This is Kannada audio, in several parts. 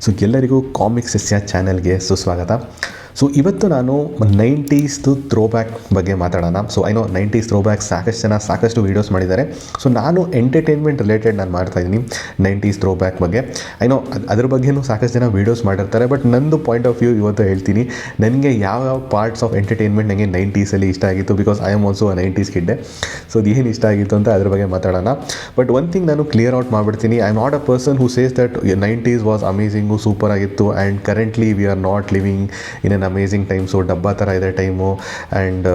ಸೊ ಎಲ್ಲರಿಗೂ ಕಾಮಿಕ್ಸ್ ಸಸ್ಯ ಚಾನೆಲ್ಗೆ ಸುಸ್ವಾಗತ. ಸೊ ಇವತ್ತು ನಾನು 90ಸ್ದು ಥ್ರೋಬ್ಯಾಕ್ ಬಗ್ಗೆ ಮಾತಾಡೋಣ. ಸೊ ಐನೋ 90s ಥ್ರೋಬ್ಯಾಕ್ ಸಾಕಷ್ಟು ಜನ ಸಾಕಷ್ಟು ವೀಡಿಯೋಸ್ ಮಾಡಿದ್ದಾರೆ. ಸೊ ನಾನು ಎಂಟರ್ಟೈನ್ಮೆಂಟ್ ರಿಲೇಟೆಡ್ ನಾನು ಮಾಡ್ತಾಯಿದ್ದೀನಿ 90s ಥ್ರೋಬ್ಯಾಕ್ ಬಗ್ಗೆ. ಐನೋ ಅದ್ರ ಬಗ್ಗೆನೂ ಸಾಕಷ್ಟು ಜನ ವೀಡಿಯೋಸ್ ಮಾಡಿರ್ತಾರೆ. ಬಟ್ ನಂದು ಪಾಯಿಂಟ್ ಆಫ್ ವ್ಯೂ ಇವತ್ತು ಹೇಳ್ತೀನಿ. ನನಗೆ ಯಾವ ಪಾರ್ಟ್ಸ್ ಆಫ್ ಎಂಟರ್ಟೈನ್ಮೆಂಟ್ ನನಗೆ 90ಸಲ್ಲಿ ಇಷ್ಟ ಆಗಿತ್ತು, because I am also 90s ಕಿಡ್ಡೆ. ಸೊ ಅದು ಏನು ಇಷ್ಟ ಆಗಿತ್ತು ಅಂತ ಅದ್ರ ಬಗ್ಗೆ ಮಾತಾಡೋಣ. ಬಟ್ ಒನ್ ಥಿಂಗ್ ನಾನು ಕ್ಲಿಯರ್ ಔಟ್ ಮಾಡಿಬಿಡ್ತೀನಿ. I am not a person who says that 90s was amazing, super ಆಗಿತ್ತು and currently we are not living in an amazing time. So ಡಬ್ಬಾ ಥರ ಇದೆ ಟೈಮು. ಆ್ಯಂಡ್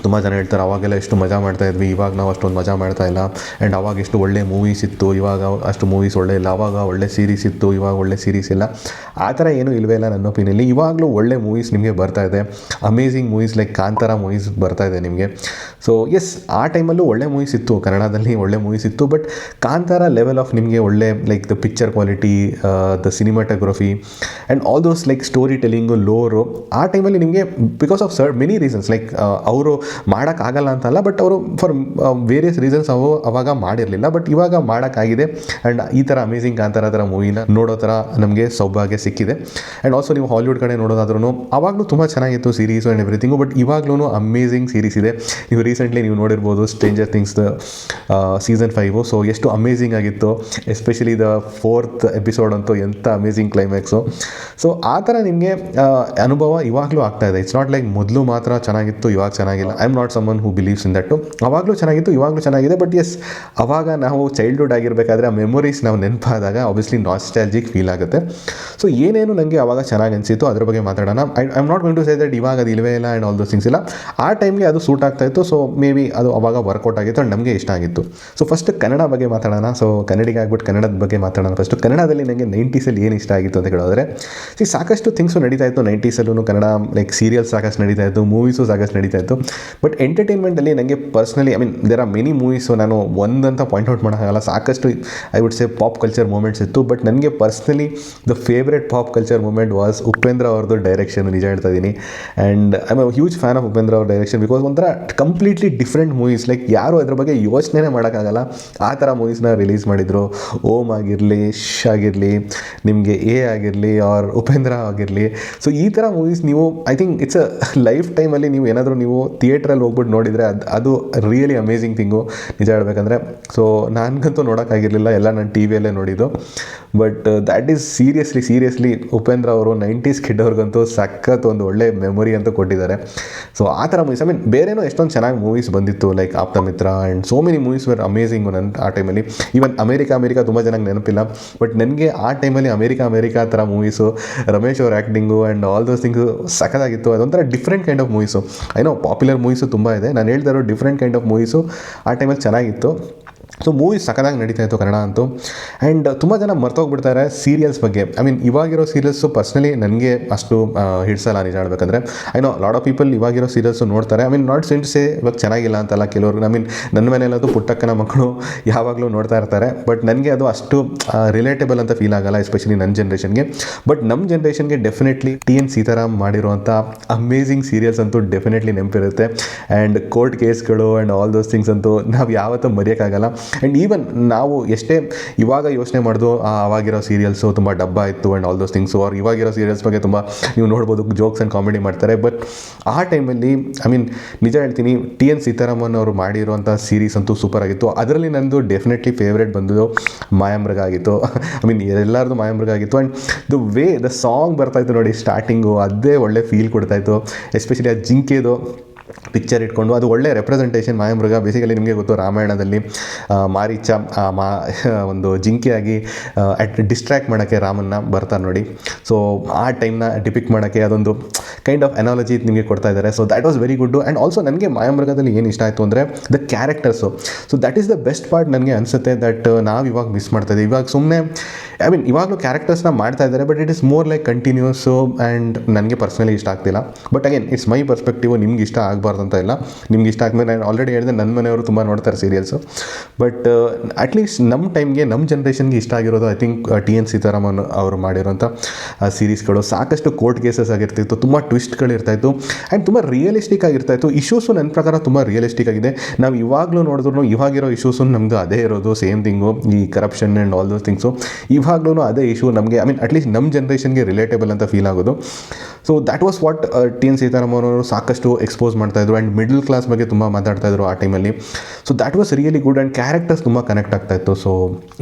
ತುಂಬ ಜನ ಹೇಳ್ತಾರೆ ಅವಾಗೆಲ್ಲ ಎಷ್ಟು ಮಜಾ ಮಾಡ್ತಾಯಿದ್ವಿ, ಇವಾಗ ನಾವು ಅಷ್ಟೊಂದು ಮಜಾ ಮಾಡ್ತಾಯಿಲ್ಲ. ಆ್ಯಂಡ್ ಅವಾಗ ಎಷ್ಟು ಒಳ್ಳೆ ಮೂವೀಸ್ ಇತ್ತು, ಇವಾಗ ಅಷ್ಟು ಮೂವೀಸ್ ಒಳ್ಳೆ ಇಲ್ಲ. ಅವಾಗ ಒಳ್ಳೆ ಸೀರೀಸ್ ಇತ್ತು, ಇವಾಗ ಒಳ್ಳೆ ಸೀರೀಸ್ ಇಲ್ಲ. ಆ ಥರ ಏನೂ ಇಲ್ಲವೇ ಇಲ್ಲ ನನ್ನ ಒಪಿನಿಯಲ್ಲಿ. ಇವಾಗಲೂ ಒಳ್ಳೆ ಮೂವೀಸ್ ನಿಮಗೆ ಬರ್ತಾಯಿದೆ. Amazing movies like Kantara movies ಬರ್ತಾಯಿದೆ ನಿಮಗೆ. ಸೊ ಎಸ್, ಆ ಟೈಮಲ್ಲೂ ಒಳ್ಳೆ ಮೂವೀಸ್ ಇತ್ತು, ಕನ್ನಡದಲ್ಲಿ ಒಳ್ಳೆ ಮೂವೀಸ್ ಇತ್ತು. ಬಟ್ ಕಾಂತಾರ ಲೆವೆಲ್ ಆಫ್ ನಿಮಗೆ ಒಳ್ಳೆ like the picture quality, the cinematography and all those like story telling, ಲೋರು ಆ ಟೈಮಲ್ಲಿ ನಿಮಗೆ because of many reasons, like ಅವರು ಮಾಡೋಕ್ಕಾಗಲ್ಲ ಅಂತಲ್ಲ, ಬಟ್ ಅವರು ಫಾರ್ ವೇರಿಯಸ್ ರೀಸನ್ಸ್ ಅವಾಗ ಮಾಡಿರಲಿಲ್ಲ. ಬಟ್ ಇವಾಗ ಮಾಡೋಕ್ಕಾಗಿದೆ. ಆ್ಯಂಡ್ ಈ ಥರ ಅಮೇಝಿಂಗ್ ಕಾಂತಾರ ಥರ ಮೂವಿನ ನೋಡೋ ಥರ ನಮಗೆ ಸೌಭಾಗ್ಯ ಸಿಕ್ಕಿದೆ. ಆ್ಯಂಡ್ ಆಲ್ಸೋ ನೀವು ಹಾಲಿವುಡ್ ಕಡೆ ನೋಡೋದಾದ್ರೂ ಅವಾಗಲೂ ತುಂಬ ಚೆನ್ನಾಗಿತ್ತು ಸೀರೀಸು ಆ್ಯಂಡ್ ಎವ್ರಿಥಿಂಗು. ಬಟ್ ಇವಾಗಲೂ ಅಮೇಝಿಂಗ್ ಸೀರೀಸ್ ಇದೆ. ನೀವು ರೀಸೆಂಟ್ಲಿ ನೀವು ನೋಡಿರ್ಬೋದು ಸ್ಟ್ರೇಂಜರ್ ಥಿಂಗ್ಸ್ ಸೀಸನ್ 5. ಸೊ ಎಷ್ಟು ಅಮೇಝಿಂಗ್ ಆಗಿತ್ತು, ಎಸ್ಪೆಷಲಿ ದ 4th ಎಪಿಸೋಡ್ ಅಂತೂ ಎಂಥ ಅಮೇಝಿಂಗ್ ಕ್ಲೈಮ್ಯಾಕ್ಸು. ಸೊ ಆ ಥರ ನಿಮಗೆ ಅನುಭವ ಇವಾಗಲೂ ಆಗ್ತಾಯಿದೆ. ಇಟ್ಸ್ ನಾಟ್ ಲೈಕ್ ಮೊದಲು ಮಾತ್ರ ಚೆನ್ನಾಗಿತ್ತು, ಇವಾಗ ಚೆನ್ನಾಗಿಲ್ಲ. I am not someone who believes in that. ಅವಾಗಲೂ ಚೆನ್ನಾಗಿತ್ತು, ಇವಾಗಲೂ ಚೆನ್ನಾಗಿದೆ. ಬಟ್ ಎಸ್, ಅವಾಗ ನಾವು ಚೈಲ್ಡ್ಹುಡ್ ಆಗಿರಬೇಕಾದ್ರೆ ಆ ಮೆಮೊರೀಸ್ ನಾವು ನೆನಪಾದಾಗ ಆಬ್ವಿಯಸ್ಲಿ ನಾಸ್ಟಾಲ್ಜಿಕ್ ಫೀಲ್ ಆಗುತ್ತೆ. ಸೊ ಏನೇನು ನನಗೆ ಅವಾಗ ಚೆನ್ನಾಗಿ ಅನಿಸಿತ್ತು ಅದ್ರ ಬಗ್ಗೆ ಮಾತಾಡೋಣ. I am not going to say that ಇವಾಗ ಅದು ಇಲ್ಲವೇ ಇಲ್ಲ ಆ್ಯಂಡ್ ಆಲ್ ದೋಸ್ ಥಿಂಗ್ಸ್ ಇಲ್ಲ. ಆ ಟೈಮ್ಗೆ ಅದು ಸೂಟ್ ಆಗ್ತಾಯಿತ್ತು. ಸೊ ಮೇ ಬಿ ಅದು ಅವಾಗ ವರ್ಕೌಟ್ ಆಗಿತ್ತು ಆ್ಯಂಡ್ ನಮಗೆ ಇಷ್ಟ ಆಗಿತ್ತು. ಸೊ ಫಸ್ಟ್ ಕನ್ನಡ ಬಗ್ಗೆ ಮಾತಾಡೋಣ. ಸೊ ಕನ್ನಡಿಗೆ ಆಗ್ಬಿಟ್ಟು ಕನ್ನಡದ ಬಗ್ಗೆ ಮಾತಾಡೋಣ. ಫಸ್ಟು ಕನ್ನಡದಲ್ಲಿ ನನಗೆ 90ಸಲ್ಲಿ ಏನು ಇಷ್ಟ ಆಗಿತ್ತು ಅಂತ ಹೇಳೋದ್ರೆ, ಸಾಕಷ್ಟು ಥಿಂಗ್ಸು ನಡೀತಾ ಇತ್ತು 90ಸಲ್ಲೂ. ಕನ್ನಡ ಲೈಕ್ ಸೀರಿಯಲ್ಸ್ ಸಾಕಷ್ಟು ನಡೀತಾ ಇತ್ತು, ಮೂವೀಸು ಸಾಕಷ್ಟು ನಡೀತಾ ಇತ್ತು. ಬಟ್ ಎಂಟರ್ಟೈನ್ಮೆಂಟಲ್ಲಿ ನನಗೆ personally, I mean there are many movies, ನಾನು ಒಂದಂತ ಪಾಯಿಂಟ್ ಔಟ್ ಮಾಡೋಕ್ಕಾಗಲ್ಲ. ಸಾಕಷ್ಟು I would say pop culture moments ಇತ್ತು. ಬಟ್ ನನಗೆ personally the favourite pop culture moment was Upendra ಅವ್ರದ್ದು ಡೈರೆಕ್ಷನ್, ನಿಜ ಹೇಳ್ತಾ ಇದ್ದೀನಿ. And I am a huge fan of Upendra ಅವ್ರ ಡೈರೆಕ್ಷನ್, ಬಿಕಾಸ್ ಒಂಥರ ಕಂಪ್ಲೀಟ್ಲಿ ಡಿಫ್ರೆಂಟ್ ಮೂವೀಸ್. ಲೈಕ್ ಯಾರು ಅದ್ರ ಬಗ್ಗೆ ಯೋಚನೆ ಮಾಡೋಕ್ಕಾಗಲ್ಲ ಆ ಥರ ಮೂವೀಸ್ನ ರಿಲೀಸ್ ಮಾಡಿದರು. ಓಮ್ ಆಗಿರಲಿ, ಆಗಿರಲಿ, ನಿಮಗೆ ಎ ಆಗಿರಲಿ, ಆರ್ ಉಪೇಂದ್ರ ಆಗಿರಲಿ. ಸೊ ಈ ಥರ ಮೂವೀಸ್ ನೀವು I think it's a life ಟೈಮಲ್ಲಿ ನೀವು ಏನಾದರೂ ನೀವು ಥಿಯೇಟ್ರಲ್ಲಿ ಹೋಗ್ಬಿಟ್ಟು ನೋಡಿದರೆ ಅದು ರಿಯಲಿ ಅಮೇಝಿಂಗ್ ಥಿಂಗು, ನಿಜ ಹೇಳ್ಬೇಕಂದ್ರೆ. ಸೊ ನನಗಂತೂ ನೋಡೋಕ್ಕಾಗಿರಲಿಲ್ಲ, ಎಲ್ಲ ನಾನು ಟಿ ವಿಯಲ್ಲೇ ನೋಡಿದ್ದು. But that is seriously Upendra ಅವರು 90s ಕಿಡ್ ಅವ್ರಿಗಂತೂ ಸಖತ್ ಒಂದು ಒಳ್ಳೆ ಮೆಮೊರಿ ಅಂತೂ ಕೊಟ್ಟಿದ್ದಾರೆ. ಸೊ ಆ ಥರ ಮೂವೀಸ್, ಐ ಮೀನ್ ಬೇರೆನೂ ಎಷ್ಟೊಂದು ಚೆನ್ನಾಗಿ ಮೂವೀಸ್ ಬಂದಿತ್ತು, like Apthamitra and so many movies were amazing ನನ್ನ ಆ ಟೈಮಲ್ಲಿ. ಈವನ್ ಅಮೇರಿಕಾ ತುಂಬ ಜನಕ್ಕೆ ನೆನಪಿಲ್ಲ. ಬಟ್ ನನಗೆ ಆ ಟೈಮಲ್ಲಿ ಅಮೇರಿಕಾ ಥರ ಮೂವೀಸು, ರಮೇಶ್ ಅವ್ರ acting and all those things ಸಖತ್ತಾಗಿತ್ತು. ಅದೊಂಥರ different kind of movies. I know popular movies ತುಂಬ ಇದೆ, ನಾನು ಹೇಳ್ತಾ ಇರೋ ಡಿಫ್ರೆಂಟ್ ಕೈಂಡ್ ಆಫ್ ಮೂವೀಸು ಆ ಟೈಮಲ್ಲಿ ಚೆನ್ನಾಗಿತ್ತು. ಸೊ ಮೂವೀಸ್ ಸಖತ್ತಾಗಿ ನಡೀತಾ ಇತ್ತು ಕನ್ನಡ ಅಂತೂ. ಆ್ಯಂಡ್ ತುಂಬ ಜನ ಮರ್ತೋಗ್ಬಿಡ್ತಾರೆ ಸೀರಿಯಲ್ಸ್ ಬಗ್ಗೆ. ಐ ಮೀನ್ ಇವಾಗಿರೋ ಸೀರಿಯಲ್ಸು ಪರ್ಸ್ನಲಿ ನನಗೆ ಅಷ್ಟು ಹಿಡ್ಸಲ್ಲ, ನಿಜ ಹೇಳ್ಬೇಕಂದ್ರೆ. I know lot of people ಇವಾಗಿರೋ ಸೀರಿಯಲ್ಸು ನೋಡ್ತಾರೆ. ಐ ಮೀನ್ ನಾಟ್ ಸೇ ಇವಾಗ ಚೆನ್ನಾಗಿಲ್ಲ ಅಂತಲ್ಲ ಕೆಲವ್ರಿಗೆ. ಐ ಮೀನ್ ನನ್ನ ಮನೆಯಲ್ಲದು ಪುಟ್ಟಕ್ಕನ ಮಕ್ಕಳು ಯಾವಾಗಲೂ ನೋಡ್ತಾ ಇರ್ತಾರೆ. ಬಟ್ ನನಗೆ ಅದು ಅಷ್ಟು ರಿಲೇಟೇಬಲ್ ಅಂತ ಫೀಲ್ ಆಗಲ್ಲ, ಎಸ್ಪೆಷಲಿ ನನ್ನ ಜನ್ರೇಷನ್ಗೆ. ಬಟ್ ನಮ್ಮ ಜನ್ರೇಷನ್ಗೆ ಡೆಫಿನೆಟ್ಲಿ TN ಸೀತಾರಾಮ್ ಮಾಡಿರುವಂಥ ಅಮೇಝಿಂಗ್ ಸೀರಿಯಲ್ಸ್ ಅಂತೂ ಡೆಫಿನೆಟ್ಲಿ ನೆನಪಿರುತ್ತೆ. ಆ್ಯಂಡ್ ಕೋರ್ಟ್ ಕೇಸ್ಗಳು ಆ್ಯಂಡ್ ಆಲ್ ದೋಸ್ ಥಿಂಗ್ಸ್ ಅಂತೂ ನಾವು ಯಾವತ್ತೂ ಮರೆಯೋಕ್ಕಾಗಲ್ಲ. ಆ್ಯಂಡ್ ಈವನ್ ನಾವು ಎಷ್ಟೇ ಇವಾಗ ಯೋಚನೆ ಮಾಡೋದು ಆವಾಗಿರೋ ಸೀರಿಯಲ್ಸು ತುಂಬ ಡಬ್ಬ ಇತ್ತು ಆ್ಯಂಡ್ ಆಲ್ ದೋಸ್ ಥಿಂಗ್ಸು, ಅವ್ರು ಇವಾಗಿರೋ ಸೀರಿಯಲ್ಸ್ ಬಗ್ಗೆ ತುಂಬ ನೀವು ನೋಡ್ಬೋದು, ಜೋಕ್ಸ್ ಆ್ಯಂಡ್ ಕಾಮಿಡಿ ಮಾಡ್ತಾರೆ. ಬಟ್ ಆ ಟೈಮಲ್ಲಿ ಐ ಮೀನ್ ನಿಜ ಹೇಳ್ತೀನಿ, TN ಸೀತಾರಾಮನ್ ಅವರು ಮಾಡಿರುವಂಥ ಸೀರೀಸ್ ಅಂತೂ ಸೂಪರ್ ಆಗಿತ್ತು. ಅದರಲ್ಲಿ ನಂದು ಡೆಫಿನೆಟ್ಲಿ ಫೇವ್ರೇಟ್ ಬಂದು ಮಾಯಾಮೃಗ ಆಗಿತ್ತು. ಐ ಮೀನ್ ಎಲ್ಲರದು ಮಾಯಾಮೃಗ ಆಗಿತ್ತು. ಆ್ಯಂಡ್ ದ ಸಾಂಗ್ ಬರ್ತಾಯಿತ್ತು ನೋಡಿ ಸ್ಟಾರ್ಟಿಂಗು, ಅದೇ ಒಳ್ಳೆ ಫೀಲ್ ಕೊಡ್ತಾಯಿತ್ತು. ಎಸ್ಪೆಷಲಿ ಆ ಜಿಂಕೆದು ಪಿಕ್ಚರ್ ಇಟ್ಕೊಂಡು ಅದು ಒಳ್ಳೆ ರೆಪ್ರೆಸೆಂಟೇಷನ್. ಮಾಯಾಮೃಗ ಬೇಸಿಕಲಿ ನಿಮಗೆ ಗೊತ್ತು, ರಾಮಾಯಣದಲ್ಲಿ ಮಾರೀಚ ಒಂದು ಜಿಂಕೆಯಾಗಿ ಡಿಸ್ಟ್ರ್ಯಾಕ್ಟ್ ಮಾಡೋಕ್ಕೆ ರಾಮನ್ನ ಬರ್ತಾರೆ ನೋಡಿ. ಸೊ ಆ ಟೈಮ್ನ ಡಿಪಿಕ್ಟ್ ಮಾಡೋಕ್ಕೆ ಅದೊಂದು ಕೈಂಡ್ ಆಫ್ ಅನಾಲಜಿ ನಿಮಗೆ ಕೊಡ್ತಾ ಇದ್ದಾರೆ. So that was very good. And also ನನಗೆ ಮಾಯಾಮೃಗದಲ್ಲಿ ಏನು ಇಷ್ಟ ಆಯಿತು ಅಂದರೆ the characters. So that is the best part ನನಗೆ ಅನಿಸುತ್ತೆ. ದಟ್ ನಾವು ಇವಾಗ ಮಿಸ್ ಮಾಡ್ತಾಯಿದ್ದೀವಿ. ಇವಾಗ ಸುಮ್ಮನೆ ಐ ಮೀನ್ ಇವಾಗಲೂ ಕ್ಯಾರೆಕ್ಟರ್ಸ್ನ ಮಾಡ್ತಾ ಇದ್ದಾರೆ, but it is more like continuous. And ನನಗೆ ಪರ್ಸ್ನಲಿ ಇಷ್ಟ ಆಗ್ತಿಲ್ಲ. But again it's my perspective, ನಿಮ್ಗೆ ಇಷ್ಟ ಆಗಬಾರ್ದು ಅಂತ ಇಲ್ಲ, ನಿಮ್ಗೆ ಇಷ್ಟ ಆದಮೇಲೆ ನಾನು ಆಲ್ರೆಡಿ ಹೇಳಿದೆ ನನ್ನ ಮನೆಯವರು ತುಂಬ ನೋಡ್ತಾರೆ ಸೀರಿಯಲ್ಸು. ಬಟ್ ಅಟ್ಲೀಸ್ಟ್ ನಮ್ಮ ಟೈಮ್ಗೆ ನಮ್ಮ ಜನ್ರೇಷನ್ಗೆ ಇಷ್ಟ ಆಗಿರೋದು I think T N Sitharaman ಅವರು ಮಾಡಿರೋಂಥ ಸೀರೀಸ್ಗಳು. ಸಾಕಷ್ಟು ಕೋರ್ಟ್ ಕೇಸಸ್ ಆಗಿರ್ತಿತ್ತು, ತುಂಬ ಟ್ವಿಸ್ಟ್ಗಳಿರ್ತಾಯಿತ್ತು ಆ್ಯಂಡ್ ತುಂಬ ರಿಯಲಿಸ್ಟಿಕ್ ಆಗಿರ್ತಾಯಿತ್ತು. ಇಶ್ಯೂಸು ನನ್ನ ಪ್ರಕಾರ ತುಂಬ ರಿಯಲಿಸ್ಟಿಕ್ ಆಗಿದೆ. ನಾವು ಇವಾಗಲೂ ನೋಡಿದ್ರು ಇವಾಗಿರೋ ಇಶ್ಯೂಸು ನಮ್ಮದು ಅದೇ ಇರೋದು, ಸೇಮ್ ಥಿಂಗು, ಈ corruption and all those things ಇವಾಗಲೂ ಅದೇ ಇಶ್ಯೂ ನಮಗೆ, ಐ ಮೀನ್ ಅಟ್ಲೀಸ್ಟ್ ನಮ್ಮ ಜನ್ರೇಷನ್ಗೆ ರಿಲೇಟೇಬಲ್ ಅಂತ ಫೀಲ್ ಆಗೋದು. So that was what T N Sitharaman ಅವರು ಸಾಕಷ್ಟು ಎಕ್ಸ್ಪೋಸ್ ಮಾಡ್ತಾಯಿದ್ರು ಆ್ಯಂಡ್ ಮಿಡಲ್ ಕ್ಲಾಸ್ ಬಗ್ಗೆ ತುಂಬ ಮಾತಾಡ್ತಾಯಿದ್ರು ಆ ಟೈಮಲ್ಲಿ. So that was really good and characters ತುಂಬ ಕನೆಕ್ಟ್ ಆಗ್ತಾಯಿತ್ತು. So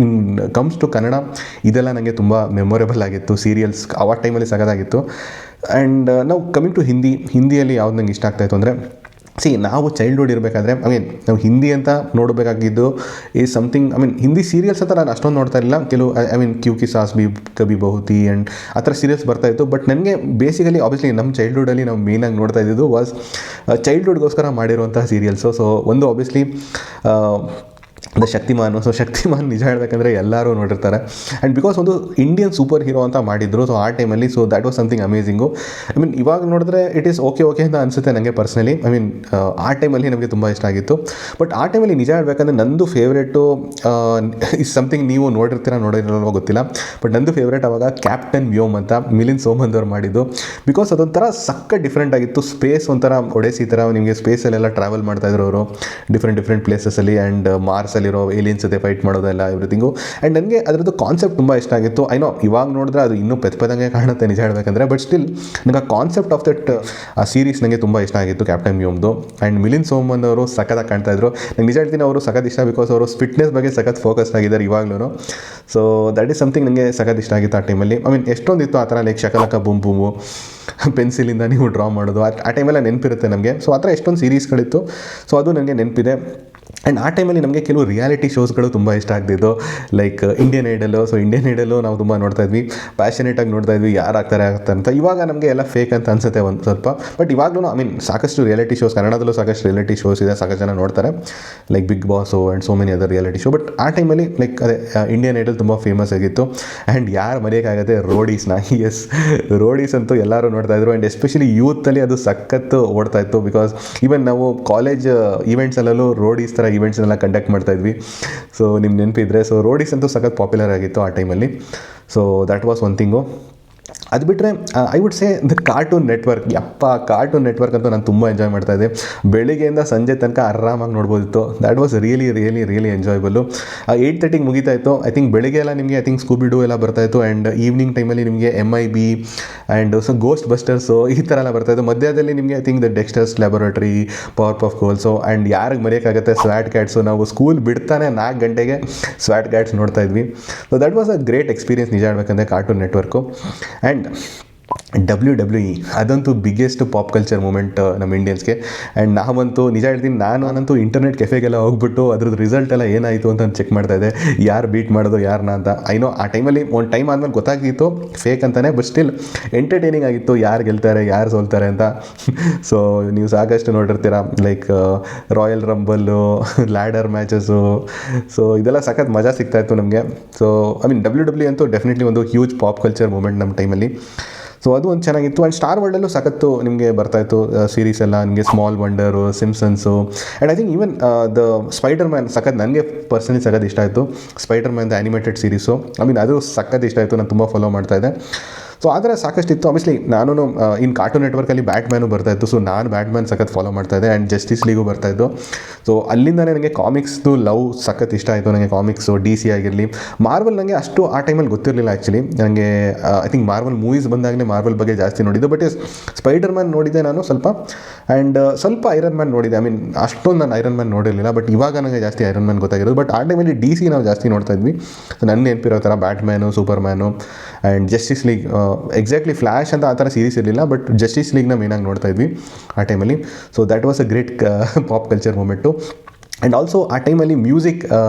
in comes to Kannada ಇದೆಲ್ಲ ನನಗೆ ತುಂಬ ಮೆಮೊರೇಬಲ್ ಆಗಿತ್ತು. ಸೀರಿಯಲ್ಸ್ ಆ ಟೈಮಲ್ಲಿ ಸಗದಾಗಿತ್ತು. ಆ್ಯಂಡ್ ನಾವು ಕಮಿಂಗ್ ಟು ಹಿಂದಿಯಲ್ಲಿ ಯಾವ್ದು ನಂಗೆ ಇಷ್ಟ ಆಗ್ತಾಯಿತ್ತು ಅಂದರೆ, ನಾವು ಚೈಲ್ಡ್ಹುಡ್ ಇರಬೇಕಾದ್ರೆ ನಾವು ಹಿಂದಿ ಅಂತ ನೋಡಬೇಕಾಗಿದ್ದು ಈಸ್ ಸಮಥಿಂಗ್, ಹಿಂದಿ ಸೀರಿಯಲ್ಸ್ ಅಂತ ನಾನು ಅಷ್ಟೊಂದು ನೋಡ್ತಾ ಇರಲಿಲ್ಲ. ಕೆಲವು ಕ್ಯೂಕಿ ಸಾಸ್ ಬಿ ಕಬಿ ಬಹುತಿ ಆ್ಯಂಡ್ ಆ ಥರ ಸೀರಿಯಲ್ಸ್ ಬರ್ತಾಯಿತ್ತು. ಬಟ್ ನನಗೆ ಬೇಸಿಕಲಿ ಆಬ್ವಿಯಸ್ಲಿ ನಮ್ಮ ಚೈಲ್ಡ್ಹುಡಲ್ಲಿ ನಾವು ಮೇಯ್ನಾಗಿ ನೋಡ್ತಾ ಇದ್ದಿದ್ದು ವಾಸ್ ಚೈಲ್ಡ್ಹುಡ್ಗೋಸ್ಕರ ಮಾಡಿರುವಂಥ ಸೀರಿಯಲ್ಸು. ಸೊ ಒಂದು ಆಬ್ವಿಯಸ್ಲಿ ಶಕ್ತಿಮಾನ್ ನಿಜ ಹೇಳಬೇಕಂದ್ರೆ ಎಲ್ಲರೂ ನೋಡಿರ್ತಾರೆ. ಆ್ಯಂಡ್ ಬಿಕಾಸ್ ಒಂದು ಇಂಡಿಯನ್ ಸೂಪರ್ ಹೀರೋ ಅಂತ ಮಾಡಿದ್ರು ಸೊ ಆ ಟೈಮಲ್ಲಿ. So that was something amazing. ಇವಾಗ ನೋಡಿದ್ರೆ ಇಟ್ ಈಸ್ ಓಕೆ ಅಂತ ಅನಿಸುತ್ತೆ ನನಗೆ ಪರ್ಸ್ನಲಿ. ಆ ಟೈಮಲ್ಲಿ ನಮಗೆ ತುಂಬ ಇಷ್ಟ ಆಗಿತ್ತು. ಬಟ್ ಆ ಟೈಮಲ್ಲಿ ನಿಜ ಹೇಳಬೇಕಂದ್ರೆ ನಂದು ಫೇವ್ರೇಟು ಇಸ್ ಸಮಥಿಂಗ್ ನೀವು ನೋಡಿರಲ್ವೋ ಗೊತ್ತಿಲ್ಲ. ಬಟ್ ನಂದು ಫೇವ್ರೇಟ್ ಅವಾಗ ಕ್ಯಾಪ್ಟನ್ ವ್ಯೋಮ್ ಅಂತ ಮಿಲಿಂದ್ ಸೋಮನ್ ಅವ್ರು ಮಾಡಿದ್ದು. ಬಿಕಾಸ್ ಅದೊಂಥರ ಸಕ್ಕ ಡಿಫ್ರೆಂಟ್ ಆಗಿತ್ತು. ಸ್ಪೇಸ್ ಒಂಥರ ಒಡೆಸಿ ಥರ ನಿಮಗೆ ಸ್ಪೇಸಲ್ಲೆಲ್ಲ ಟ್ರಾವೆಲ್ ಮಾಡ್ತಾಯಿದ್ರು ಅವರು ಡಿಫ್ರೆಂಟ್ ಪ್ಲೇಸಸಲ್ಲಿ ಆ್ಯಂಡ್ ಮಾರ್ಸಲ್ಲಿರೋ ಏಲಿಯನ್ಸ್ ಜೊತೆ ಫೈಟ್ ಮಾಡೋದೆಲ್ಲ ಎವ್ರಿಥಿಂಗು. ಆ್ಯಂಡ್ ನನಗೆ ಅದರದ್ದು ಕಾನ್ಸೆಪ್ಟ್ ತುಂಬ ಇಷ್ಟ ಆಗಿತ್ತು. ಇವಾಗ ನೋಡಿದ್ರೆ ಅದು ಇನ್ನೂ ಪೆದಂಗೆ ಕಾಣುತ್ತೆ ನಿಜ ಹೇಳಬೇಕಂದ್ರೆ. ಬಟ್ ಸ್ಟಿಲ್ ನನಗೆ ಆ ಕಾನ್ಸೆಪ್ಟ್ ಆಫ್ ದಟ್ ಆ ಸೀರೀಸ್ ನನಗೆ ತುಂಬ ಇಷ್ಟ ಆಗಿತ್ತು ಕ್ಯಾಪ್ಟನ್ ವ್ಯೋಮ್ದು. ಆ್ಯಂಡ್ ಮಿಲಿಂದ್ ಸೋಮನ್ ಅವರು ಸಖತ್ತಾಗಿ ಕಾಣ್ತಾಯಿದ್ರು. ನಂಗೆ ನಿಜ ಹೇಳ್ತೀನಿ ಅವರು ಸಖತ್ ಇಷ್ಟ, ಬಿಕಾಸ್ ಅವರು ಫಿಟ್ನೆಸ್ ಬಗ್ಗೆ ಸಖತ್ ಫೋಕಸ್ ಆಗಿದ್ದಾರೆ ಇವಾಗಲೂ. ಸೊ ದ್ಯಾಟ್ ಈಸ್ ಸಮಥಿಂಗ್ ನನಗೆ ಸಖತ್ ಇಷ್ಟ ಆಗಿತ್ತು ಆ ಟೈಮಲ್ಲಿ. ಎಷ್ಟೊಂದಿತ್ತು ಆ ಥರ, ಲೈಕ್ ಶಕಲಕ ಬೂಮ್ ಬೂಮು, ಪೆನ್ಸಿಲಿಂದ ನೀವು ಡ್ರಾ ಮಾಡೋದು, ಆ ಟೈಮೆಲ್ಲ ನೆನಪಿರುತ್ತೆ ನಮಗೆ. ಸೊ ಆ ಥರ ಎಷ್ಟೊಂದು ಸೀರೀಸ್ಗಳಿತ್ತು. ಸೊ ಅದು ನನಗೆ ನೆನಪಿದೆ. ಆ್ಯಂಡ್ ಆ ಟೈಮಲ್ಲಿ ನಮಗೆ ಕೆಲವು ರಿಯಾಲಿಟಿ ಶೋಸ್ಗಳು ತುಂಬ ಇಷ್ಟ ಆಗ್ತಿದ್ದು, ಲೈಕ್ ಇಂಡಿಯನ್ ಐಡಲು. ಸೊ ಇಂಡಿಯನ್ ಐಡಲು ನಾವು ತುಂಬ ನೋಡ್ತಾಯಿದ್ವಿ, ಪ್ಯಾಷನೇಟಾಗಿ ನೋಡ್ತಾಯಿದ್ವಿ ಯಾರು ಆಗ್ತಾರೆ ಅಂತ. ಇವಾಗ ನಮಗೆ ಎಲ್ಲ ಫೇಕ್ ಅಂತ ಅನಿಸುತ್ತೆ ಒಂದು ಸ್ವಲ್ಪ. ಬಟ್ ಇವಾಗಲೂ ಸಾಕಷ್ಟು ರಿಯಾಲಿಟಿ ಶೋಸ್, ಕನ್ನಡದಲ್ಲೂ ಸಾಕಷ್ಟು ರಿಯಾಲಿಟಿ ಶೋಸ್ ಇದೆ, ಸಾಕಷ್ಟು ಜನ ನೋಡ್ತಾರೆ, like Bigg Boss and so many other reality show. But ಆ ಟೈಮಲ್ಲಿ ಲೈಕ್ ಅದೇ ಇಂಡಿಯನ್ ಐಡಲ್ ತುಂಬ ಫೇಮಸ್ ಆಗಿತ್ತು. ಆ್ಯಂಡ್ ಯಾರು ಮರೆಯೋಕ್ಕಾಗತ್ತೆ ರೋಡೀಸ್ನ. ಎಸ್, ರೋಡೀಸ್ ಅಂತೂ ಎಲ್ಲರೂ ನೋಡ್ತಾಯಿದ್ರು. ಆ್ಯಂಡ್ ಎಸ್ಪೆಷಲಿ ಯೂತಲ್ಲಿ ಅದು ಸಖತ್ತು ಓಡ್ತಾಯಿತ್ತು. ಬಿಕಾಸ್ ಈವನ್ ನಾವು ಕಾಲೇಜ್ ಈವೆಂಟ್ಸಲ್ಲೂ ರೋಡೀಸ್ ಥರ ಈವೆಂಟ್ಸ್ನೆಲ್ಲ ಕಂಡಕ್ಟ್ ಮಾಡ್ತಾಯಿದ್ವಿ. ಸೊ ನಿಮ್ಗೆ ನೆನಪಿದ್ರೆ, ಸೊ ರೋಡೀಸ್ ಅಂತೂ ಸಖತ್ ಪಾಪ್ಯುಲರ್ ಆಗಿತ್ತು ಆ ಟೈಮಲ್ಲಿ. So that was one thing. ಅದು ಬಿಟ್ಟರೆ I would say the Cartoon Network. Cartoon Network ಅಂತೂ ನಾನು ತುಂಬ ಎಂಜಾಯ್ ಮಾಡ್ತಾಯಿದ್ದೆ. ಬೆಳಿಗ್ಗೆಯಿಂದ ಸಂಜೆ ತನಕ ಆರಾಮಾಗಿ ನೋಡ್ಬೋದಿತ್ತು. That was really enjoyable. 8:30ಗೆ ಮುಗಿತಾ ಇತ್ತು. ಐ ಥಿಂಕ್ ಬೆಳಿಗ್ಗೆ ಎಲ್ಲ ನಿಮಗೆ ಸ್ಕೂಬಿಡು ಎಲ್ಲ ಬರ್ತಾಯಿತ್ತು. ಆ್ಯಂಡ್ ಈವ್ನಿಂಗ್ ಟೈಮಲ್ಲಿ ನಿಮಗೆ MIB and so Ghostbusters ಈ ಥರ ಎಲ್ಲ ಬರ್ತಾಯಿತ್ತು. ಮಧ್ಯದಲ್ಲಿ ನಿಮಗೆ I think the Dexter's Laboratory, Powerpuff Girls, and ಯಾರಿಗೆ ಮರೆಯೋಕ್ಕಾಗುತ್ತೆ ಸ್ವ್ಯಾಟ್ ಕ್ಯಾಟ್ಸು. ನಾವು ಸ್ಕೂಲ್ ಬಿಡ್ತಾನೆ 4 ಗಂಟೆಗೆ ಸ್ವ್ಯಾಟ್ ಕ್ಯಾಟ್ಸ್ ನೋಡ್ತಾ ಇದ್ವಿ. So that was a great experience ನಿಜ ಹೇಳ್ಬೇಕಂದ್ರೆ ಕಾರ್ಟೂನ್ ನೆಟ್ವರ್ಕು. ಆ್ಯಂಡ್ WWE ಅದಂತೂ ಬಿಗ್ಗೆಸ್ಟ್ ಪಾಪ್ ಕಲ್ಚರ್ ಮೂಮೆಂಟ್ ನಮ್ಮ ಇಂಡಿಯನ್ಸ್ಗೆ. ಆ್ಯಂಡ್ ನಾವಂತೂ ನಿಜ ಹೇಳ್ತೀನಿ, ನಾನಂತೂ ಇಂಟರ್ನೆಟ್ ಕೆಫೆಗೆಲ್ಲ ಹೋಗ್ಬಿಟ್ಟು ಅದ್ರದ್ದು ರಿಸಲ್ಟ್ ಎಲ್ಲ ಏನಾಯಿತು ಅಂತ ಚೆಕ್ ಮಾಡ್ತಾಯಿದ್ದೆ, ಯಾರು ಬೀಟ್ ಮಾಡೋದು ಯಾರನ್ನ ಅಂತ. ಆ ಟೈಮಲ್ಲಿ ಒಂದು ಟೈಮ್ ಆದಮೇಲೆ ಗೊತ್ತಾಗಿತ್ತು ಫೇಕ್ ಅಂತಲೇ, ಬಟ್ ಸ್ಟಿಲ್ ಎಂಟರ್ಟೈನಿಂಗ್ ಆಗಿತ್ತು ಯಾರು ಗೆಲ್ತಾರೆ ಯಾರು ಸೋಲ್ತಾರೆ ಅಂತ. ಸೊ ನೀವು ಸಾಕಷ್ಟು ನೋಡಿರ್ತೀರ, like Royal Rumble, ladder matches. So ಇದೆಲ್ಲ ಸಖತ್ ಮಜಾ ಸಿಗ್ತಾಯಿತ್ತು ನಮಗೆ. ಸೊ WWE ಅಂತೂ ಡೆಫಿನೆಟ್ಲಿ ಒಂದು ಹ್ಯೂಜ್ ಪಾಪ್ ಕಲ್ಚರ್ ಮೂಮೆಂಟ್ ನಮ್ಮ ಟೈಮಲ್ಲಿ. ಸೊ ಅದು ಒಂದು ಚೆನ್ನಾಗಿತ್ತು. ಆ್ಯಂಡ್ ಸ್ಟಾರ್ ವರ್ಲ್ಡಲ್ಲೂ ಸಖತ್ತು ನಿಮಗೆ ಬರ್ತಾಯಿತ್ತು ಸೀರೀಸ್ ಎಲ್ಲ. ನಿಮಗೆ Small Wonder, Simpsons, and I think even the Spiderman ಸಖತ್ ನನಗೆ ಪರ್ಸನಲಿ ಸಖತ್ ಇಷ್ಟ ಆಯಿತು. Spiderman the animated series ಅದು ಸಖತ್ ಇಷ್ಟ ಆಯಿತು. ನಾನು ತುಂಬ ಫಾಲೋ ಮಾಡ್ತಾಯಿದ್ದೆ. ಸೊ ಆ ಥರ ಸಾಕಷ್ಟಿತ್ತು. ಆಬ್ವಿಯಸ್ಲಿ ನಾನು ಇನ್ ಕಾರ್ಟೂನ್ ನೆಟ್ವರ್ಕಲ್ಲಿ ಬ್ಯಾಟ್ಮ್ಯಾನು ಬರ್ತಾಯಿತ್ತು. ಸೊ ನಾನು ಬ್ಯಾಟ್ಮ್ಯಾನ್ ಸಖತ್ ಫಾಲೋ ಮಾಡ್ತಾಯಿದ್ದೆ. ಆ್ಯಂಡ್ ಜಸ್ಟಿಸ್ ಲೀಗು ಬರ್ತಾಯಿತ್ತು. ಸೊ ಅಲ್ಲಿಂದನೇ ನನಗೆ ಕಾಮಿಕ್ಸ್ದು ಲವ್ ಸಖತ್ ಇಷ್ಟ ಆಯಿತು ನನಗೆ. ಕಾಮಿಕ್ಸು DC ಆಗಿರಲಿ, ಮಾರ್ವಲ್ ನನಗೆ ಅಷ್ಟು ಆ ಟೈಮಲ್ಲಿ ಗೊತ್ತಿರಲಿಲ್ಲ ಆ್ಯಕ್ಚುಲಿ. ನನಗೆ ಐ ಥಿಂಕ್ ಮಾರ್ವಲ್ ಮೂವೀಸ್ ಬಂದಾಗಲೇ ಮಾರ್ವಲ್ ಬಗ್ಗೆ ಜಾಸ್ತಿ ನೋಡಿದ್ದು. ಬಟ್ ಸ್ಪೈಡರ್ ಮ್ಯಾನ್ ನೋಡಿದ್ದೆ ನಾನು ಸ್ವಲ್ಪ, ಆ್ಯಂಡ್ ಸ್ವಲ್ಪ ಐರನ್ ಮ್ಯಾನ್ ನೋಡಿದ್ದೆ. ಅಷ್ಟೊಂದು ನಾನು ಐರನ್ ಮ್ಯಾನ್ ನೋಡಿರಲಿಲ್ಲ. ಬಟ್ ಇವಾಗ ನನಗೆ ಜಾಸ್ತಿ ಐರನ್ ಮ್ಯಾನ್ ಗೊತ್ತಾಗಿರೋದು. ಬಟ್ ಆ ಟೈಮಲ್ಲಿ DC ನಾವು ಜಾಸ್ತಿ ನೋಡ್ತಾ ಇದ್ವಿ. ಸೊ ನನ್ನ ನೆನಪಿರೋ ಥರ Batman, Superman and Justice League. Exactly Flash ಅಂತ ಆ ಥರ ಸೀರೀಸ್ ಇರಲಿಲ್ಲ, ಬಟ್ ಜಸ್ಟಿಸ್ ಲೀಗ್ನ ಮೇನಾಗಿ ನೋಡ್ತಾ ಇದ್ವಿ ಆ ಟೈಮಲ್ಲಿ. So that was a great pop culture moment. And also ಆ ಟೈಮಲ್ಲಿ ಮ್ಯೂಸಿಕ್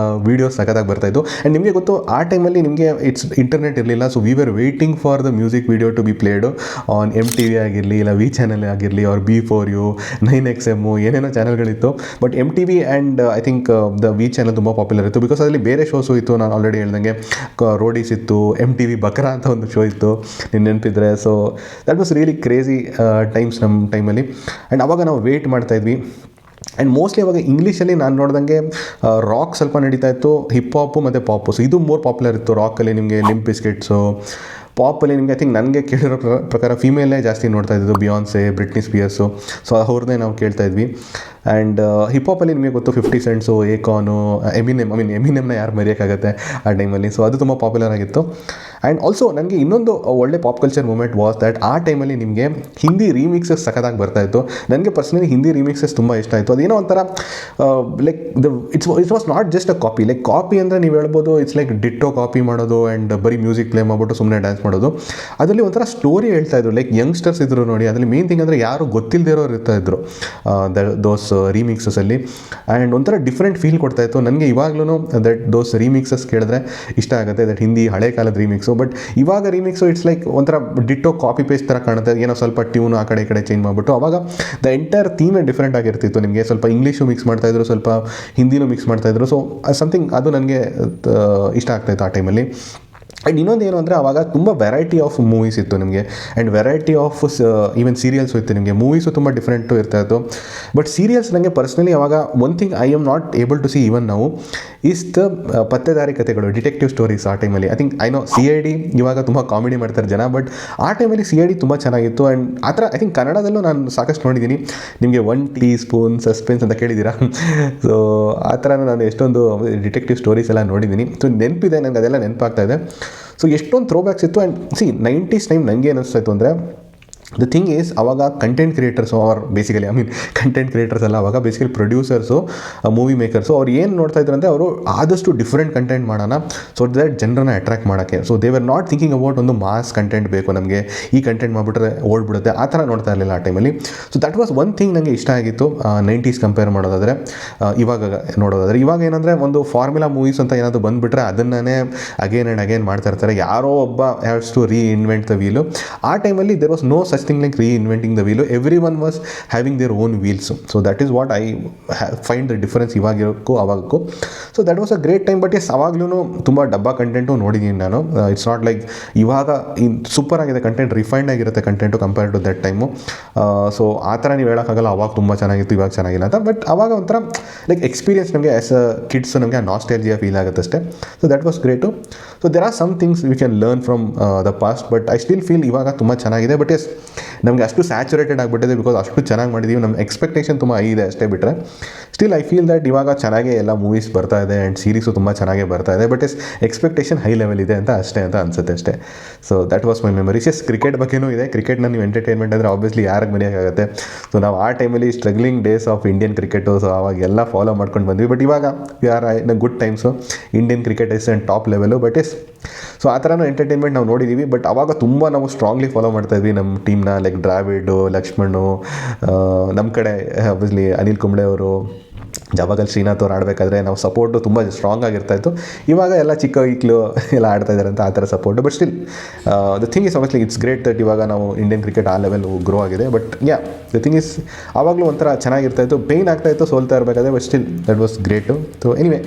ವೀಡಿಯೋಸ್ ಸಖತ್ತಾಗಿ ಬರ್ತಾಯಿತ್ತು. ಆ್ಯಂಡ್ ನಿಮಗೆ ಗೊತ್ತು ಆ ಟೈಮಲ್ಲಿ ನಿಮಗೆ ಇಂಟರ್ನೆಟ್ ಇರಲಿಲ್ಲ. So we were waiting for the music video to be played on MTV ಆಗಿರಲಿ, ಇಲ್ಲ ವಿ ಚಾನಲ್ ಆಗಿರಲಿ, ಅವ್ರ B4U, 9XM ಏನೇನೋ ಚಾನಲ್ಗಳಿತ್ತು. But MTV and I think the V channel ತುಂಬ ಪಾಪ್ಯುಲರ್ ಇತ್ತು. ಬಿಕಾಸ್ ಅದರಲ್ಲಿ ಬೇರೆ ಶೋಸು ಇತ್ತು. ನಾನು ಆಲ್ರೆಡಿ ಹೇಳ್ದಂಗೆ ರೋಡೀಸ್ ಇತ್ತು, MTV ಬಕ್ರಾ ಅಂತ ಒಂದು ಶೋ ಇತ್ತು, ನಿನ್ನ ನೆನಪಿದ್ರೆ. So that was really crazy times ನಮ್ಮ ಟೈಮಲ್ಲಿ. ಆ್ಯಂಡ್ ಅವಾಗ ನಾವು ವೇಟ್ ಮಾಡ್ತಾಯಿದ್ವಿ. ಆ್ಯಂಡ್ ಮೋಸ್ಟ್ಲಿ ಅವಾಗ ಇಂಗ್ಲೀಷಲ್ಲಿ ನಾನು ನೋಡ್ದಂಗೆ ರಾಕ್ ಸ್ವಲ್ಪ ನಡೀತಾ ಇತ್ತು, ಹಿಪ್ ಹಾಪು ಮತ್ತು ಪಾಪು. ಸೊ ಇದು ಮೋರ್ ಪಾಪ್ಯುಲರ್ ಇತ್ತು. ರಾಕಲ್ಲಿ ನಿಮಗೆ ಲಿಂಪ್ ಬಿಸ್ಕೆಟ್ಸು, ಪಾಪಲ್ಲಿ ನಿಮಗೆ ಐ ಥಿಂಕ್ ನನಗೆ ಕೇಳಿರೋ ಪ್ರಕಾರ ಫೀಮೇಲೇ ಜಾಸ್ತಿ ನೋಡ್ತಾ ಇದ್ದು, ಬಿಯಾನ್ಸೆ, ಬ್ರಿಟ್ನಿ ಸ್ಪಿಯರ್ಸು. ಸೊ ಅವ್ರನ್ನೇ ನಾವು ಕೇಳ್ತಾ ಇದ್ವಿ. ಆ್ಯಂಡ್ ಹಿಪ್ ಹಾಪಲ್ಲಿ ನಿಮಗೆ ಗೊತ್ತು 50 ಸೆಂಟ್ಸು, ಏಕಾನು, ಎಮಿನೆಮ್ನ ಯಾರು ಮರೆಯೋಕ್ಕಾಗತ್ತೆ ಆ ಟೈಮಲ್ಲಿ. ಸೊ ಅದು ತುಂಬ ಪಾಪ್ಯುಲರ್ ಆಗಿತ್ತು. ಆ್ಯಂಡ್ ಆಲ್ಸೋ ನನಗೆ ಇನ್ನೊಂದು ಒಳ್ಳೆ pop culture moment was that ಆ ಟೈಮಲ್ಲಿ ನಿಮಗೆ ಹಿಂದಿ ರೀಮಿಕ್ಸಸ್ ಸಖತ್ತಾಗಿ ಬರ್ತಾಯಿತ್ತು. ನನಗೆ ಪರ್ಸ್ನಲಿ ಹಿಂದಿ ರೀಮಿಕ್ಸಸ್ ತುಂಬ ಇಷ್ಟ ಆಯಿತು. ಅದೇನೋ ಒಂಥರ like it's was not just a copy. Like copy ಅಂದರೆ ನೀವು ಹೇಳ್ಬೋದು ಇಟ್ಸ್ ಲೈಕ್ ಡಿಟ್ಟೋ ಕಾಪಿ ಮಾಡೋದು ಆ್ಯಂಡ್ ಬರೀ ಮ್ಯೂಸಿಕ್ ಪ್ಲೇ ಮಾಡಿಬಿಟ್ಟು ಸುಮ್ಮನೆ ಡ್ಯಾನ್ಸ್ ಮಾಡೋದು. ಅದರಲ್ಲಿ ಒಂಥರ ಸ್ಟೋರಿ ಹೇಳ್ತಾಯಿದ್ರು. ಲೈಕ್ ಯಂಗ್ಸ್ಟರ್ಸ್ ಇದ್ದರು ನೋಡಿ, ಅದರಲ್ಲಿ ಮೇನ್ ಥಿಂಗ್ ಅಂದರೆ ಯಾರು ಗೊತ್ತಿಲ್ಲದೆ ಇರೋರು ಇರ್ತಾಯಿದ್ರು ದೋಸ್ ರೀಮಿಕ್ಸಸಲ್ಲಿ. ಆ್ಯಂಡ್ ಒಂಥರ ಡಿಫ್ರೆಂಟ್ ಫೀಲ್ ಕೊಡ್ತಾಯಿತ್ತು. ನನಗೆ ಇವಾಗ್ಲೂ ದೋಸ್ ರೀಮಿಕ್ಸಸ್ ಕೇಳಿದ್ರೆ ಇಷ್ಟ ಆಗುತ್ತೆ, ದಟ್ ಹಿಂದಿ ಹಳೆ ಕಾಲದ ರೀಮಿಕ್ಸು. ಬಟ್ ಇವಾಗ ರೀಮಿಕ್ಸು ಇಟ್ಸ್ ಲೈಕ್ ಒಂಥರ ಡಿಟ್ಟೋ ಕಾಪಿ ಪೇಸ್ಟ್ ಥರ ಕಾಣುತ್ತೆ. ಏನೋ ಸ್ವಲ್ಪ ಟ್ಯೂನು ಆ ಕಡೆ ಈ ಕಡೆ ಚೇಂಜ್ ಮಾಡಿಬಿಟ್ಟು. ಅವಾಗ ದ ಎಂಟೈರ್ ಥೀಮೇ ಡಿಫ್ರೆಂಟ್ ಆಗಿರ್ತಿತ್ತು. ನಿಮಗೆ ಸ್ವಲ್ಪ ಇಂಗ್ಲೀಷು ಮಿಕ್ಸ್ ಮಾಡ್ತಾಯಿದ್ರು, ಸ್ವಲ್ಪ ಹಿಂದಿನೂ ಮಿಕ್ಸ್ ಮಾಡ್ತಾಯಿದ್ರು. ಸೊ ಸಮಥಿಂಗ್ ಅದು ನನಗೆ ಇಷ್ಟ ಆಗ್ತಾಯಿತ್ತು ಆ ಟೈಮಲ್ಲಿ. ಆ್ಯಂಡ್ ಇನ್ನೊಂದು ಏನು ಅಂದರೆ ಆವಾಗ ತುಂಬ ವೆರೈಟಿ ಆಫ್ ಮೂವೀಸ್ ಇತ್ತು ನಿಮಗೆ. And variety of even serials ಇತ್ತು ನಿಮಗೆ. ಮೂವೀಸು ತುಂಬ ಡಿಫ್ರೆಂಟು ಇರ್ತಾಯಿತ್ತು. ಬಟ್ ಸೀರಿಯಲ್ಸ್ ನನಗೆ ಪರ್ಸ್ನಲಿ ಆವಾಗ one thing I am not able to see even ನಾವು ಈಸ್ ದ ಪತ್ತೆದಾರಿ ಕಥೆಗಳು, ಡಿಟೆಕ್ಟಿವ್ ಸ್ಟೋರೀಸ್. ಆ ಟೈಮಲ್ಲಿ ಐ ಥಿಂಕ್ CID ಇವಾಗ ತುಂಬ ಕಾಮಿಡಿ ಮಾಡ್ತಾರೆ ಜನ, ಬಟ್ ಆ ಟೈಮಲ್ಲಿ CID ತುಂಬ ಚೆನ್ನಾಗಿತ್ತು. ಆ್ಯಂಡ್ ಆ ಥರ ಐ ಥಿಂಕ್ ಕನ್ನಡದಲ್ಲೂ ನಾನು ಸಾಕಷ್ಟು ನೋಡಿದ್ದೀನಿ. ನಿಮಗೆ 1 ಟೀಸ್ಪೂನ್ ಸಸ್ಪೆನ್ಸ್ ಅಂತ ಕೇಳಿದ್ದೀರಾ? ಸೊ ಆ ಥರ ನಾನು ಎಷ್ಟೊಂದು ಡಿಟೆಕ್ಟಿವ್ ಸ್ಟೋರೀಸ್ ಎಲ್ಲ ನೋಡಿದ್ದೀನಿ. ಸೊ ನೆನಪಿದೆ, ನನಗೆ ಅದೆಲ್ಲ ನೆನಪಾಗ್ತಾ ಇದೆ. ಸೊ ಎಷ್ಟೊಂದು ಥ್ರೋಬ್ಯಾಕ್ಸ್ ಇತ್ತು. ಆ್ಯಂಡ್ 90s ಟೈಮ್ ನನಗೆ ಅನ್ನಿಸ್ತಾಯಿತ್ತು ಅಂದರೆ ದ ಥಿಂಗ್ ಈಸ್ ಅವಾಗ content creators are basically content creators ಅಲ್ಲ, ಅವಾಗ ಬೇಸಿಕಲಿ ಪ್ರೊಡ್ಯೂಸರ್ಸು, ಮೂವಿ ಮೇಕರ್ಸು ಅವ್ರು ಏನು ನೋಡ್ತಾ ಇದ್ರು ಅಂದರೆ ಅವರು ಆದಷ್ಟು ಡಿಫ್ರೆಂಟ್ ಕಂಟೆಂಟ್ ಮಾಡೋಣ, ಸೊ ದಟ್ ಜನರನ್ನ ಅಟ್ರಾಕ್ಟ್ ಮಾಡೋಕ್ಕೆ. So they were not thinking about ಒಂದು ಮಾಸ್ ಕಂಟೆಂಟ್ ಬೇಕು ನಮಗೆ, ಈ ಕಂಟೆಂಟ್ ಮಾಡಿಬಿಟ್ರೆ ಓಡ್ಬಿಡುತ್ತೆ, ಆ ಥರ ನೋಡ್ತಾ ಇರಲಿಲ್ಲ ಆ ಟೈಮಲ್ಲಿ. So that was one thing ನನಗೆ ಇಷ್ಟ ಆಗಿತ್ತು 90s ಕಂಪೇರ್ ಮಾಡೋದಾದರೆ ಇವಾಗ ನೋಡೋದಾದರೆ. ಇವಾಗ ಏನಂದರೆ ಒಂದು ಫಾರ್ಮುಲಾ ಮೂವೀಸ್ ಅಂತ ಏನಾದರೂ ಬಂದುಬಿಟ್ರೆ ಅದನ್ನೇ ಅಗೇನ್ ಆ್ಯಂಡ್ ಅಗೇನ್ ಮಾಡ್ತಾ ಇರ್ತಾರೆ. ಯಾರೋ ಒಬ್ಬ haves to reinvent the wheel. ಆ ಟೈಮಲ್ಲಿ there was no such thing like reinventing the wheel. Everyone was having their own wheels. So that is what I find the difference ಇವಾಗಿರಕ್ಕೂ ಅವಾಗಕ್ಕೂ. So that was a great time. But yes ಅವಾಗ್ಲೂ ತುಂಬ ಡಬ್ಬಾ ಕಂಟೆಂಟು ನೋಡಿದ್ದೀನಿ ನಾನು. ಇಟ್ಸ್ ನಾಟ್ ಲೈಕ್ ಇವಾಗ ಸೂಪರ್ ಆಗಿದೆ ಕಂಟೆಂಟ್, ರಿಫೈನ್ಡ್ ಆಗಿರುತ್ತೆ content compared to that time. So ಆ ಥರ ನೀವು ಹೇಳೋಕ್ಕಾಗಲ್ಲ ಅವಾಗ ತುಂಬ ಚೆನ್ನಾಗಿತ್ತು ಇವಾಗ ಚೆನ್ನಾಗಿಲ್ಲ ಅಂತ. ಬಟ್ ಅವಾಗ ಒಂಥರ ಲೈಕ್ ಎಕ್ಸ್ಪೀರಿಯನ್ಸ್ ನಮಗೆ ಆ್ಯಸ್ ಅ ಕಿಡ್ಸ್ ನಮಗೆ ಆ ನಾಸ್ಟಾಲ್ಜಿಯಾ ಫೀಲ್ ಆಗುತ್ತೆ ಅಷ್ಟೇ. So that was great. So there are some things we can learn from the past. But I still feel ಇವಾಗ ತುಂಬ ಚೆನ್ನಾಗಿದೆ. ಬಟ್ ಎಸ್ ನಮಗೆ ಅಷ್ಟು ಸ್ಯಾಚುರೇಟೆಡ್ ಆಗಿಬಿಟ್ಟಿದೆ ಬಿಕಾಸ್ ಅಷ್ಟು ಚೆನ್ನಾಗಿ ಮಾಡಿದ್ದೀವಿ. ನಮ್ಮ ಎಕ್ಸ್ಪೆಕ್ಟೇಷನ್ ತುಂಬ ಹೈ ಇದೆ ಅಷ್ಟೇ. ಬಿಟ್ಟರೆ ಸ್ಟಿಲ್ ಐ ಫೀಲ್ ದಟ್ ಇವಾಗ ಚೆನ್ನಾಗೇ ಎಲ್ಲ ಮೂವೀಸ್ ಬರ್ತಾ ಇದೆ ಆ್ಯಂಡ್ ಸೀರೀಸು ತುಂಬ ಚೆನ್ನಾಗೇ ಬರ್ತಾ ಇದೆ. But yes expectation high level ಇದೆ ಅಂತ ಅಷ್ಟೇ ಅಂತ ಅನಿಸುತ್ತೆ ಅಷ್ಟೇ. So that was my memories. Yes cricket ಬಗ್ಗೆನೂ ಇದೆ. ಕ್ರಿಕೆಟ್ನ ನೀವು ಎಂಟರ್ಟೈನ್ಮೆಂಟ್ ಅಂದರೆ ಆಬ್ವಿಯಸ್ಲಿ ಯಾರಿಗೆ ಮರೆಯೋಕ್ಕಾಗುತ್ತೆ. ಸೊ ನಾವು ಆ ಟೈಮಲ್ಲಿ struggling days of Indian cricket, so ಅವಾಗೆಲ್ಲ ಫಾಲೋ ಮಾಡ್ಕೊಂಡು ಬಂದ್ವಿ. ಬಟ್ ಇವಾಗ we are in good times. Indian cricket is and top level. But yes so ಆ ಥರನೂ ಎಂಟರ್ಟೈನ್ಮೆಂಟ್ ನಾವು ನೋಡಿದ್ದೀವಿ. ಬಟ್ ಅವಾಗ ತುಂಬ ನಾವು ಸ್ಟ್ರಾಂಗ್ಲಿ ಫಾಲೋ ಮಾಡ್ತಾಯಿದ್ವಿ ನಮ್ಮ ಟೀಮ್ನ. ಲೈಕ್ ದ್ರಾವಿಡ್, ಲಕ್ಷ್ಮಣ್, ನಮ್ಮ ಕಡೆ ಆಬ್ವಿಯಸ್ಲಿ ಅನಿಲ್ ಕುಂಬ್ಳೆ ಅವರು, ಜಾವಗಲ್ ಶ್ರೀನಾಥ್ ಅವ್ರು ಆಡಬೇಕಾದ್ರೆ ನಾವು ಸಪೋರ್ಟು ತುಂಬ ಸ್ಟ್ರಾಂಗ್ ಆಗಿರ್ತಾಯಿತ್ತು. ಇವಾಗ ಎಲ್ಲ ಚಿಕ್ಕ ವೀಕ್ಲು ಎಲ್ಲ ಆಡ್ತಾ ಇದ್ದಾರೆ ಅಂತ ಆ ಥರ support. But still the thing is obviously it's great that ಇವಾಗ ನಾವು ಇಂಡಿಯನ್ ಕ್ರಿಕೆಟ್ ಆ ಲೆವೆಲ್ ಗ್ರೋ ಆಗಿದೆ. ಬಟ್ ದ ಥಿಂಗ್ ಇಸ್ ಆವಾಗಲೂ ಒಂಥರ ಚೆನ್ನಾಗಿರ್ತಾಯಿತ್ತು, ಪೇಯ್ನ್ ಆಗ್ತಾಯಿತ್ತು ಸೋಲ್ತಾ ಇರಬೇಕಾದ್ರೆ. But still that was great. So anyway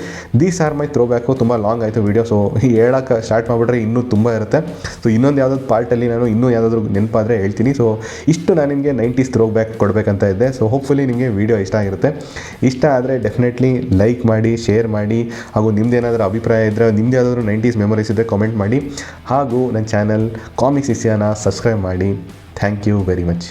these are my throwback. ತುಂಬ ಲಾಂಗ್ ಆಯಿತು ವೀಡಿಯೋ. ಸೊ ಹೇಳೋಕ್ಕೆ ಸ್ಟಾರ್ಟ್ ಮಾಡಿಬಿಟ್ರೆ ಇನ್ನೂ ತುಂಬ ಇರುತ್ತೆ. ಸೊ ಇನ್ನೊಂದು ಯಾವುದಾದ್ರು ಪಾರ್ಟಲ್ಲಿ ನಾನು ಇನ್ನೂ ಯಾವುದಾದ್ರೂ ನೆನಪಾದರೆ ಹೇಳ್ತೀನಿ. ಸೊ ಇಷ್ಟು ನಾನು ನಿಮಗೆ 90s ಥ್ರೋ ಬ್ಯಾಕ್ ಕೊಡಬೇಕಂತ ಇದ್ದೆ. ಸೊ ಹೋಪ್ಫುಲಿ ನಿಮಗೆ ವೀಡಿಯೋ ಇಷ್ಟ ಆಗಿರುತ್ತೆ. ಇಷ್ಟ ಆದರೆ ಡೆಫಿನೆಟ್ಲಿ ಲೈಕ್ ಮಾಡಿ, ಶೇರ್ ಮಾಡಿ, ಹಾಗೂ ನಿಮ್ದೇನಾದರೂ ಅಭಿಪ್ರಾಯ ಇದ್ದರೆ, ನಿಮ್ದು ಯಾವುದಾದ್ರೂ 90s ಮೆಮೊರೀಸ್ ಇದ್ದರೆ ಕಾಮೆಂಟ್ ಮಾಡಿ. ಹಾಗೂ ನನ್ನ ಚಾನಲ್ ಕಾಮಿಕ್ಸ್ ಇಸಿಯಾನ ಸಬ್ಸ್ಕ್ರೈಬ್ ಮಾಡಿ. Thank you very much.